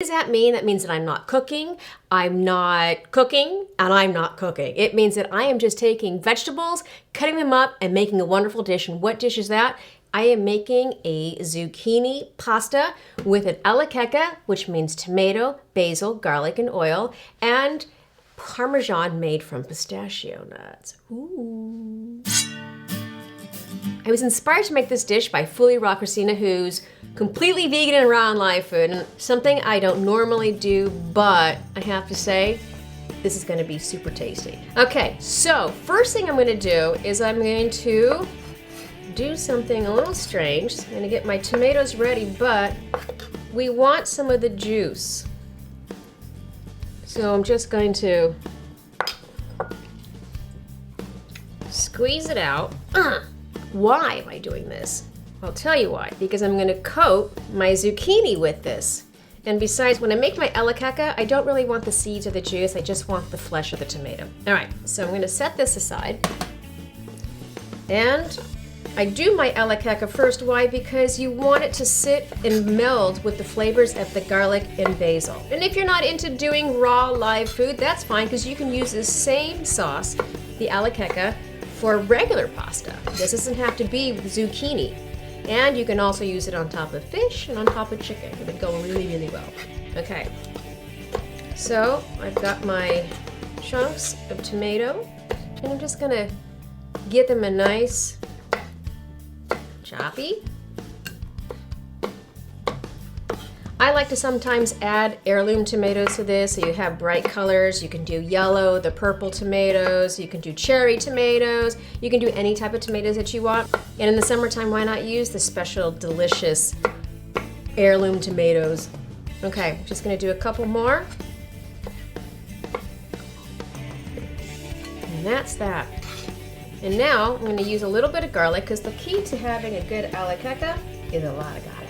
What does that mean? That means that I'm not cooking, and I'm not cooking. It means that I am just taking vegetables, cutting them up, and making a wonderful dish. And what dish is that? I am making a zucchini pasta with an alla cecca, which means tomato, basil, garlic, and oil, and Parmesan made from pistachio nuts. Ooh. I was inspired to make this dish by Fully Raw Christina, who's completely vegan and raw on live food, and something I don't normally do, but I have to say, this is gonna be super tasty. Okay, so first thing I'm gonna do is I'm going to do something a little strange. I'm gonna get my tomatoes ready, but we want some of the juice. So I'm just going to squeeze it out. Why am I doing this? I'll tell you why. Because I'm going to coat my zucchini with this. And besides, when I make my alla cecca, I don't really want the seeds or the juice. I just want the flesh of the tomato. All right, so I'm going to set this aside. And I do my alla cecca first. Why? Because you want it to sit and meld with the flavors of the garlic and basil. And if you're not into doing raw live food, that's fine, because you can use this same sauce, the alla cecca, for regular pasta. This doesn't have to be with zucchini. And you can also use it on top of fish and on top of chicken. It would go really, really well. Okay, so I've got my chunks of tomato, and I'm just gonna get them a nice choppy. I like to sometimes add heirloom tomatoes to this, so you have bright colors. You can do yellow, the purple tomatoes, you can do cherry tomatoes, you can do any type of tomatoes that you want. And in the summertime, why not use the special delicious heirloom tomatoes? Okay, just gonna do a couple more. And that's that. And now I'm gonna use a little bit of garlic, because the key to having a good alla cecca is a lot of garlic.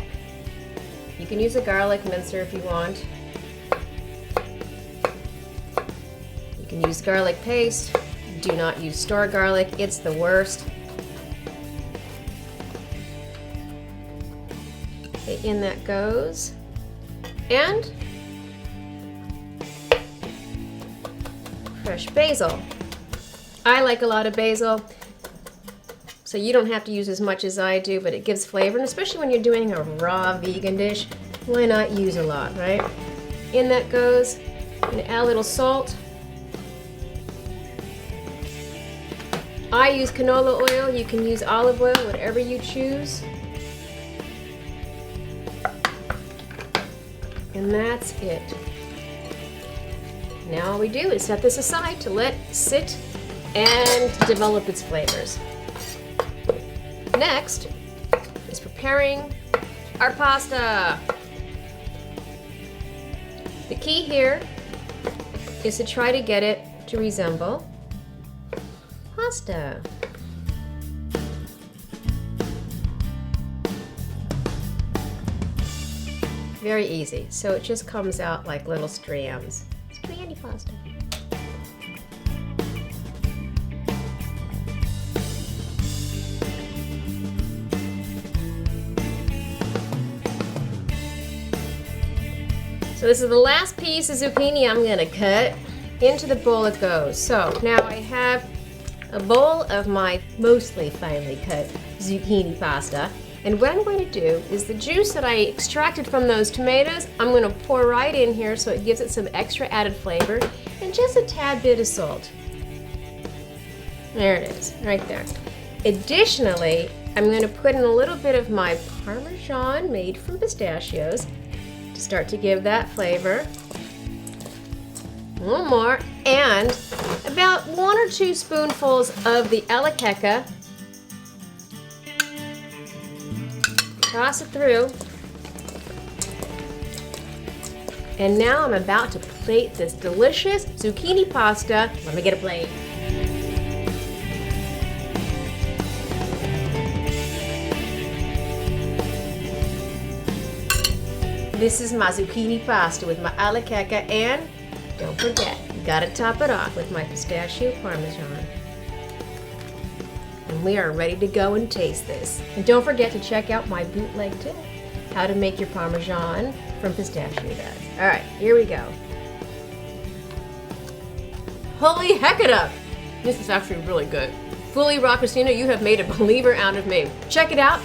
You can use a garlic mincer if you want. You can use garlic paste. Do not use store garlic, it's the worst. Okay, in that goes. And fresh basil. I like a lot of basil, so you don't have to use as much as I do, but it gives flavor, and especially when you're doing a raw vegan dish, why not use a lot, right? In that goes. I'm gonna add a little salt. I use canola oil. You can use olive oil, whatever you choose. And that's it. Now all we do is set this aside to let it sit and develop its flavors. Next is preparing our pasta. The key here is to try to get it to resemble pasta. Very easy. So it just comes out like little strands. Strandy pasta. So this is the last piece of zucchini I'm gonna cut. Into the bowl it goes. So now I have a bowl of my mostly finely cut zucchini pasta. And what I'm going to do is the juice that I extracted from those tomatoes, I'm gonna pour right in here so it gives it some extra added flavor, and just a tad bit of salt. There it is, right there. Additionally, I'm gonna put in a little bit of my Parmesan made from pistachios, start to give that flavor. A little more, and about 1 or 2 spoonfuls of the alla cecca. Toss it through. And now I'm about to plate this delicious zucchini pasta. Let me get a plate. This is my zucchini pasta with my alla cecca, and don't forget, you gotta top it off with my pistachio parmesan. And we are ready to go and taste this. And don't forget to check out my bootleg tip, how to make your parmesan from pistachio nuts. All right, here we go. Holy heck it up! This is actually really good. Fully Rock Christina, you have made a believer out of me. Check it out.